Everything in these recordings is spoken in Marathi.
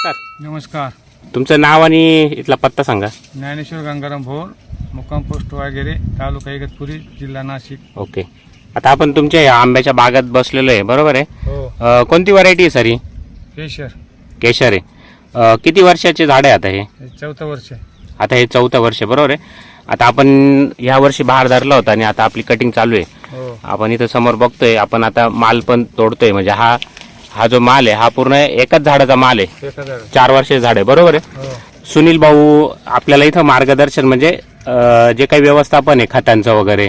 नमस्कार. नमस्कार. तुमचं नाव आणि इथला पत्ता सांगा. ज्ञानेश्वर गंगाराम भोर, मुक्काम पोस्ट वागेरे, तालुका इगतपुरी, जिल्हा नाशिक. ओके. आता आपण तुमच्या या आंब्याच्या बागात बसलेलो आहे, बरोबर आहे? हो. कोणती व्हरायटी आहे सर ही? केशर. केशर आहे. किती वर्षाचे झाड आहे आता हे? हे 4थं वर्ष आहे. आता हे 4थं वर्ष, बरोबर आहे. आता आपण या वर्षी बहार धरला होता आणि आता आपली कटिंग चालू आहे. हो. आपण इथं समोर बघतोय, आपण आता माल पण तोडतोय. म्हणजे हा जो माल आहे हा पूर्ण एकाच झाडाचा माल आहे. 4 वर्षाचे झाड आहे, बरोबर आहे. हो. सुनील भाऊ आपल्याला इथं मार्गदर्शन म्हणजे जे काही व्यवस्थापन आहे खतांचं वगैरे,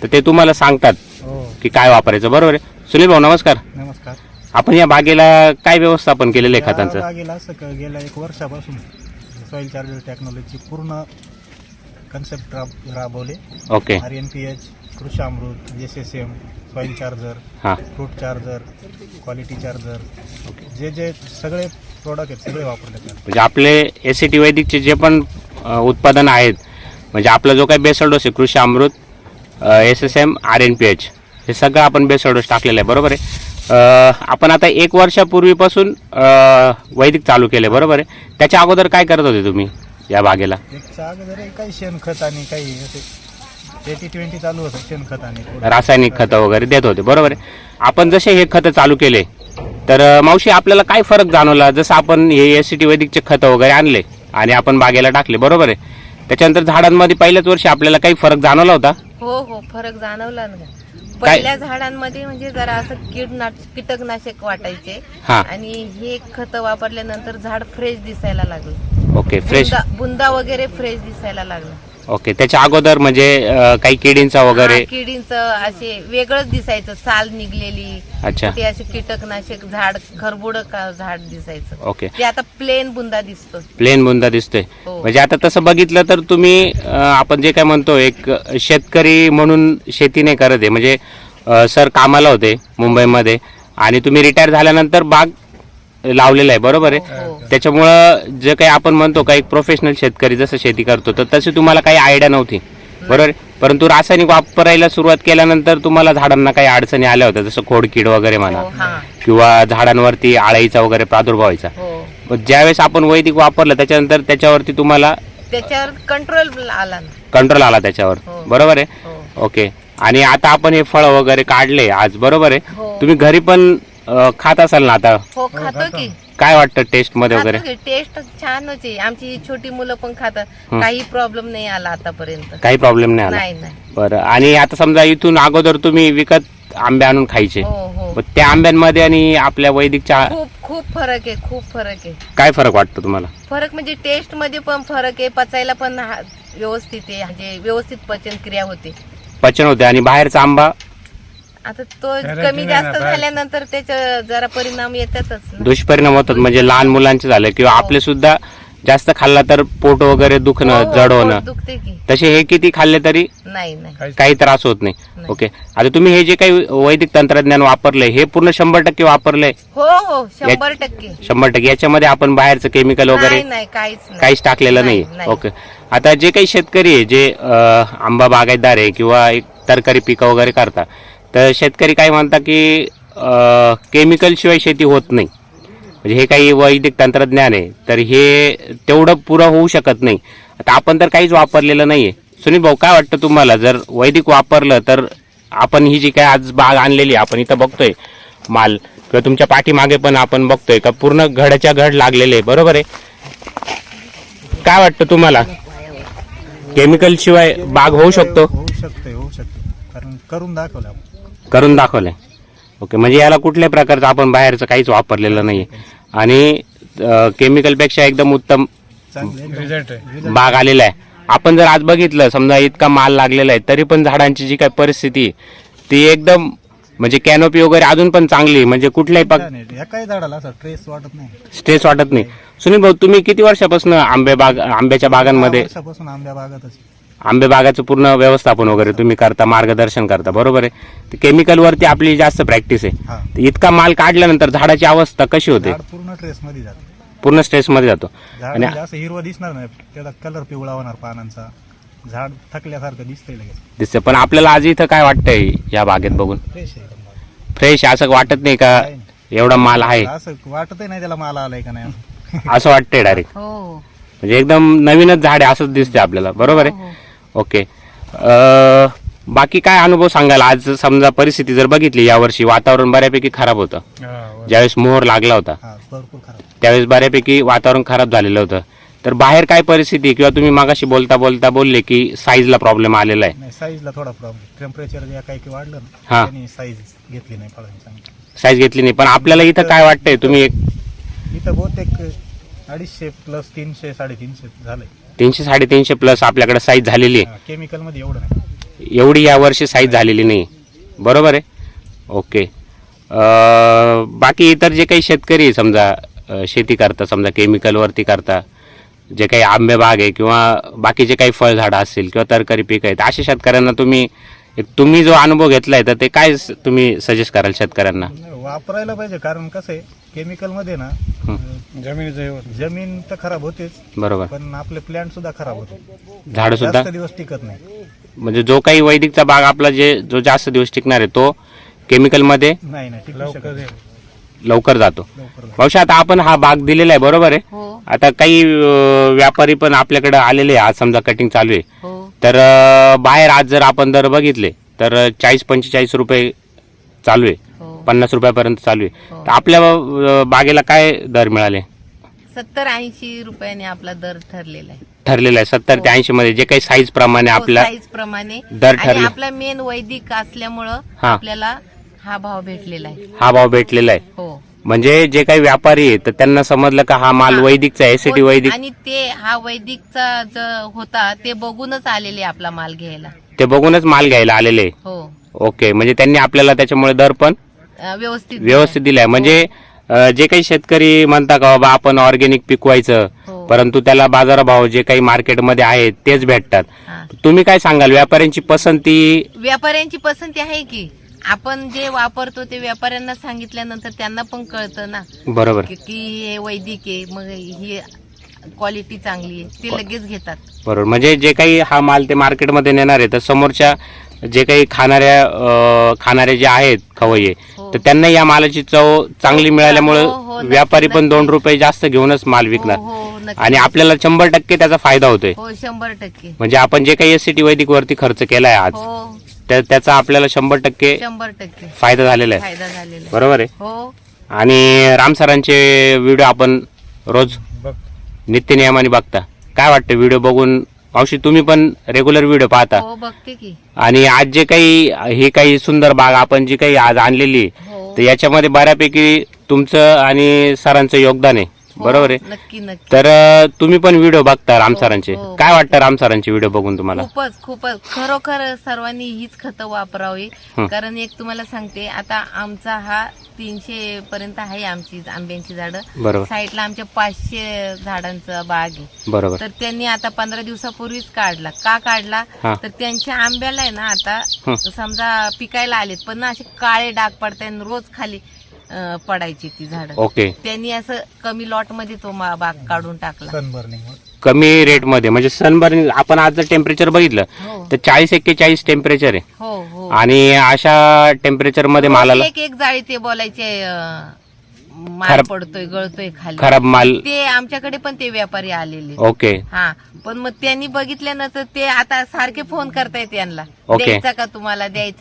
तर ते तुम्हाला सांगतात हो. की काय वापरायचं, बरोबर आहे. सुनील भाऊ नमस्कार. नमस्कार. आपण या बागेला काय व्यवस्थापन केलेलं आहे खतांचं? या बागेला असं गेल्या 1 वर्षापासून सॉइल चार्जर टेक्नॉलॉजी पूर्ण कन्सेप्ट राबवले. ओके. RNPH, कृषी अमृत, SSM, सॉइल चार्जर, हां, फ्रूट चार्जर, क्वालिटी चार्जर, जे सगळे प्रोडक्ट आहेत सगळे वापरले त्यात. म्हणजे आपले SCT वैदिकचे जे पण उत्पादन आहेत, म्हणजे आपला जो काही बेसल डोस आहे कृषी अमृत, SSM, RNPH हे सगळं आपण बेसल डोस टाकलेलं आहे, बरोबर आहे. आपण आता 1 वर्षापूर्वीपासून वैदिक चालू केले, बरोबर आहे. त्याच्या अगोदर काय करत होते तुम्ही या बागेला? एकच्या अगोदर काही शेणखत आणि काही असे 80-20 चालू होतं शेणखत आणि रासायनिक खतं वगैरे देत होते, बरोबर आहे. आपण जसे हे खतं चालू केले तर मावशी आपल्याला काय फरक जाणवला? जसं आपण हे SCT वैदिकचे खतं वगैरे आणले आणि आपण बागेला टाकले, बरोबर आहे. त्याच्यानंतर झाडांमध्ये पहिल्याच वर्षी आपल्याला काही फरक जाणवला होता? हो, फरक जाणवला ना. पहिल्या झाडांमध्ये म्हणजे जरा असं कीटकनाशक वाटायचे हा. आणि हे खत वापरल्यानंतर झाड फ्रेश दिसायला लागलं. ओके. फ्रेश बुंदा वगैरे फ्रेश दिसायला लागला. ओके. त्याच्या अगोदर म्हणजे काही किडींचा वगैरे? किडींचं असे वेगळंच दिसायचं, साल निघलेली. अच्छा. ते असे कीटकनाशक झाड खरबुड झाड दिसायचं. ओके. ते आता प्लेन बुंदा दिसतो. प्लेन बुंदा दिसतोय. हो. म्हणजे आता तसं बघितलं तर तुम्ही आपण जे काय म्हणतो एक शेतकरी म्हणून शेती नाही करत आहे. म्हणजे सर कामाला होते मुंबईमध्ये आणि तुम्ही रिटायर झाल्यानंतर बाग लावलेला आहे, बरोबर आहे. हो. त्याच्यामुळं जे काही आपण म्हणतो का एक प्रोफेशनल शेतकरी जसं शेती करतो तर तशी तुम्हाला काही आयडिया नव्हती, बरोबर आहे. परंतु रासायनिक वापरायला सुरुवात केल्यानंतर तुम्हाला झाडांना काही अडचणी आल्या होत्या, जसं खोडकीड वगैरे म्हणा हो, हा. किंवा झाडांवरती आळीचा वगैरे प्रादुर्भाव व्हायचा. हो. पण ज्यावेळेस आपण वैदिक वापरलं त्याच्यानंतर त्याच्यावरती तुम्हाला त्याच्यावर कंट्रोल आला ना. कंट्रोल आला त्याच्यावर, हो. बरोबर आहे. हो. ओके. आणि आता आपण हे फळ वगैरे काढले आज, बरोबर आहे. हो. तुम्ही घरी पण खात असाल ना आता? हो, खातो की. काय वाटतं टेस्ट मध्ये वगैरे? टेस्ट छानच आहे. आमची छोटी मुलं पण खातात. काही प्रॉब्लेम नाही आला आतापर्यंत. काही प्रॉब्लेम नाही आला? नाही. बरं. आणि आता समजा इथून अगोदर तुम्ही विकत आंबे आणून खायचे, हो. मग त्या आंब्यांमध्ये आणि आपल्या वैदिकच्या खूप फरक आहे. खूप फरक आहे. काय फरक वाटतो तुम्हाला? फरक म्हणजे टेस्ट मध्ये पण फरक आहे. पचायला पण व्यवस्थित आहे. म्हणजे व्यवस्थित पचन क्रिया होते, पचन होते. आणि बाहेरचा आंबा आता तो कमी जास्त झाल्यानंतर त्याचा जरा परिणाम येतातच ना. दुष्परिणाम होतात. म्हणजे लहान मुलांचे झाले किंवा आपले सुद्धा जास्त खाल्ला तर पोट वगैरे दुखणं, जड होणं. पोट दुखते की. तसे हे किती खाल्ले तरी नाही. काही त्रास होत नाही. ओके. आता तुम्ही हे जे काही वैदिक तंत्रज्ञान वापरलंय हे पूर्ण 100% वापरलंय? हो 100%. 100%. याच्यामध्ये आपण बाहेरचं केमिकल वगैरे नाही काहीच काहीच टाकलेलं नाही. ओके. आता जे काही शेतकरी आहे जे आंबा बागायतदार आहे किंवा एक तरकारी पिकं वगैरे करतात, तर शेतकरी काय म्हणतात की केमिकल शिवाय शेती होत नाही. म्हणजे हे काही वैदिक तंत्रज्ञान आहे तर हे तेवढं पुरं होऊ शकत नाही. आता आपण तर काहीच वापरलेलं नाहीये. सुनील भाऊ काय वाटतं तुम्हाला? जर वैदिक वापरलं तर आपण ही जी काय आज बाग आणलेली आपण इथं बघतोय माल किंवा तुमच्या पाठीमागे पण आपण बघतोय का पूर्ण घडाच्या घड लागलेले आहे, बरोबर आहे. काय वाटतं तुम्हाला? केमिकल शिवाय बाग होऊ शकतो? होऊ शकते कारण करून दाखवलंय. ओके. म्हणजे याला कुठल्याही प्रकारचं आपण बाहेरचं काहीच वापरलेलं नाही आणि केमिकलपेक्षा एकदम उत्तम रिझल्ट आहे. बाग आलेला आहे. आपण जर आज बघितलं समजा इतका माल लागलेला आहे तरी पण झाडांची जी काही परिस्थिती ती एकदम म्हणजे कॅनोपी वगैरे अजून पण चांगली. म्हणजे कुठल्याही काही झाडाला असं स्ट्रेस वाटत नाही. सुनील भाऊ तुम्ही किती वर्षापासून आंब्याच्या बागांमध्ये? आंबे बागाचं पूर्ण व्यवस्थापन वगैरे तुम्ही करता, मार्गदर्शन करता, बरोबर आहे. तर केमिकल वरती आपली जास्त प्रॅक्टिस आहे. तर इतका माल काढल्यानंतर झाडाची अवस्था कशी होते? पूर्ण स्ट्रेस मध्ये जातो. आणि असं हिरवं दिसणार नाही, त्याचा कलर पिवळा होणार पानांचा, झाड थकल्यासारखं दिसते. पण आपल्याला आज इथं काय वाटतंय या बागेत बघून? फ्रेश असं वाटत नाही का? एवढा माल आहे असं वाटतही नाही त्याला माल आलाय का नाही. असं वाटतंय डायरेक्ट. हो म्हणजे एकदम नवीनच झाड आहे असंच दिसते आपल्याला, बरोबर आहे. हो. ओके. बाकी काय अनुभव सांगाल? आज समजा परिस्थिती जर बघितली, यावर्षी वातावरण बऱ्यापैकी खराब होतं. ज्यावेळेस मोहर लागला होता हा भरपूर खराब. त्यावेळेस बऱ्यापैकी वातावरण खराब झालेलं होतं. तर बाहेर काय परिस्थिती आहे? किंवा तुम्ही मागाशी बोलता बोलता बोलले की साईजला प्रॉब्लेम आलेला आहे. नाही साईजला थोडा प्रॉब्लेम, टेम्परेचर जे काही वाढलं हा. ना त्यांनी साईज घेतली नाही फळांची चांगली. साईज घेतली नाही. पण आपल्याला इथं काय वाटतंय, तुम्ही एक इथं बहुतेक 250 प्लस 300 350 झालंय. 300 350 प्लस आपल्याकडे साईज झालेली आहे. केमिकल मध्ये एवढं नाही. एवढी यावर्षी साईज झालेली नाही, बरोबर आहे. ओके. बाकी इतर जे काही शेतकरी आहे, समजा शेती करता, समजा केमिकलवरती करता, जे काही आंबे बाग आहे किंवा बाकीचे काही फळझाडं असतील किंवा तरकारी पीक आहेत, अशा शेतकऱ्यांना तुम्ही जो अनुभव घेतलाय तर ते काय तुम्ही सजेस्ट कराल शेतकऱ्यांना? वापरायला पाहिजे, कारण कसं आहे केमिकल मध्ये ना जमीन तर खराब होतेच, बरोबर. पण आपले प्लांट सुद्धा खराब होते, झाडं सुद्धा जास्त दिवस टिकत नाही. म्हणजे जो काही वैदिकचा बाग आपला जो जास्त दिवस टिकणार आहे तो केमिकल मध्ये नाही टिकू शकत नाही. लवकर जातो. लवकर मावशी, आता आपण हा बाग दिलेला आहे, बरोबर आहे. हो आता काही व्यापारी पण आपल्याकडे आलेले आहे. आज समजा कटिंग चालू आहे, हो तर बाहेर आज जर आपण दर बघितले तर 40-45 रुपये चालू आहे, हो 50 रुपयापर्यंत चालू आहे. हो. तर आपल्या बागेला काय दर मिळाले? 70-80 रुपयाने आपला दर ठरलेला आहे. ठरलेला आहे 70 ते 80 मध्ये, जे काही साईज प्रमाणे आपल्या साईज प्रमाणे दर आणि ठरले. आपला मेन वैदिक असल्यामुळं हा. आपल्याला हा भाव भेटलेला आहे. हा भाव भेटलेला आहे. हो म्हणजे जे काही व्यापारी आहे तर त्यांना समजलं का हा माल हा. वैदिकचा आहे, एसीटी वैदिक, आणि ते हा वैदिकचा जो होता ते बघूनच आलेले आपला माल घ्यायला. ते बघूनच माल घ्यायला आलेले आहे. हो ओके. म्हणजे त्यांनी आपल्याला त्याच्यामुळे दर पण व्यवस्थित दिलाय. म्हणजे जे काही शेतकरी म्हणता का बाबा आपण ऑर्गॅनिक पिकवायचं, हो. परंतु त्याला बाजारभाव जे काही मार्केटमध्ये आहे तेच भेटतात. हा. तुम्ही काय सांगाल? व्यापाऱ्यांची पसंती व्यापाऱ्यांची पसंती आहे की आपण जे वापरतो ते व्यापाऱ्यांना सांगितल्यानंतर त्यांना पण कळतं ना बरोबर की हे वैदिक आहे, मग ही क्वालिटी चांगली आहे, ते लगेच घेतात. बरोबर. म्हणजे जे काही हा माल ते मार्केटमध्ये नेणार आहे तर समोरच्या जे काही खाणारे जे आहेत खवय्ये, हो. तर त्यांना या मालाची चव चांगली मिळाल्यामुळे हो, हो, नक्की, व्यापारी पण नक्की. 2 रुपये जास्त घेऊनच माल विकणार. हो, हो, नक्की. आणि आपल्याला 100% त्याचा फायदा होतोय. हो 100%. म्हणजे आपण जे काही एससीटी वैदिक वरती खर्च केलाय आज, हो त्याचा आपल्याला 100% 100% फायदा झालेला आहे, फायदा झालेला आहे. बरोबर आहे. हो आणि राम सरांचे व्हिडिओ आपण रोज नित्य नियमाने बघता, काय वाटतं व्हिडिओ बघून? मावशी, तुम्ही पण रेग्युलर व्हिडिओ पाहता, हो बघते की. आणि आज जे काही हे काही सुंदर बाग आपण जी काही आज आणलेली, हो तर याच्यामध्ये बऱ्यापैकी तुमचं आणि सरांचं योगदान आहे, हो, बरोबर आहे. नक्की नक्की. तर तुम्ही पण व्हिडिओ बघता राम हो, सरांचे, हो. काय वाटतं राम सरांचे व्हिडिओ बघून तुम्हाला? खूपच खरोखर सर्वांनी हीच खतं वापरावी. हं. कारण एक तुम्हाला सांगते, आता आमचा हा 300 पर्यंत आहे आमची आंब्यांची झाडं. बरोबर साईडला आमच्या 500 झाडांचा बाग आहे. बरोबर. तर त्यांनी आता 15 दिवसापूर्वीच काढला. का काढला? हा. तर त्यांच्या आंब्याला आहे ना आता हं. समजा पिकायला आलेत, पण ना असे काळे डाग पडताय आणि रोज खाली पडायची ती झाडं. ओके. त्यांनी असं कमी लॉट मध्ये तो बाग काढून टाकला. सनबर्निंग कमी रेट मध्ये, म्हणजे सनबर्निंग आपण आज जर टेम्परेचर बघितलं हो तर 40-41 टेम्परेचर आहे. हो हो. आणि अशा टेम्परेचर मध्ये मालाला एक जाळी ते बोलायचे माल खराब- पडतोय, गळतोय खाली. खराब माल. ते आमच्याकडे पण ते व्यापारी आलेले. ओके. हा, पण मग त्यांनी बघितल्यानंतर ते आता सारखे फोन करतायत यांना, ओके. द्यायचा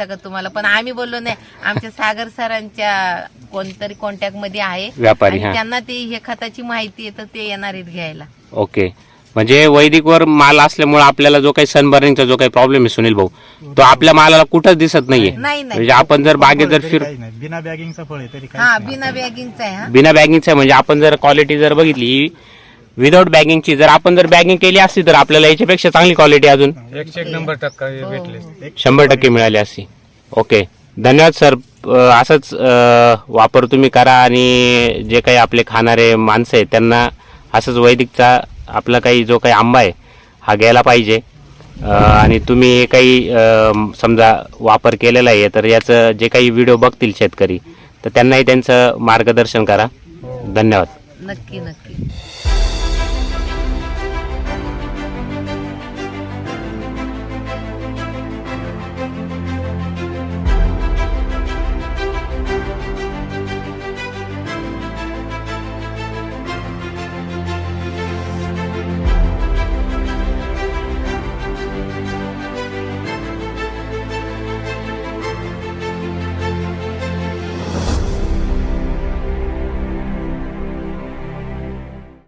का तुम्हाला, पण आम्ही बोललो नाही. आमच्या सागर सरांच्या कोणतरी कॉन्टॅक्ट मध्ये आहे व्यापारी, आणि हा. त्यांना ते हे खताची माहिती आहे, तर ते येणार आहेत घ्यायला. ओके. म्हणजे वैदिकवर माल असल्यामुळे आपल्याला जो काही सनबर्निंगचा जो काही प्रॉब्लेम आहे सुनील भाऊ, तो आपल्या मालाला कुठंच दिसत नाहीये. नाही म्हणजे आपण जर बागेत जर फिर काही नाही, बिना बॅगिंगचं फळ आहे तरी हा, काही बिना बॅगिंगचा आहे. हा बिना बॅगिंगचं, म्हणजे आपण जर क्वालिटी जर बघितली विदाऊट बॅगिंगची, जर आपण जर बॅगिंग केली असती तर आपल्याला याच्यापेक्षा चांगली क्वालिटी अजून 100% भेटले. 100% मिळाली असती. ओके, धन्यवाद सर. असंच वापर तुम्ही करा, आणि जे काही आपले खाणारे माणसं आहेत त्यांना असंच वैदिकचा आपला काही जो काही आंबा आहे हा घ्यायला पाहिजे. आणि तुम्ही हे काही समजा वापर केलेला आहे, तर याचं जे काही व्हिडिओ बघतील शेतकरी तर त्यांनाही त्यांचं मार्गदर्शन करा. धन्यवाद. नक्की नक्की.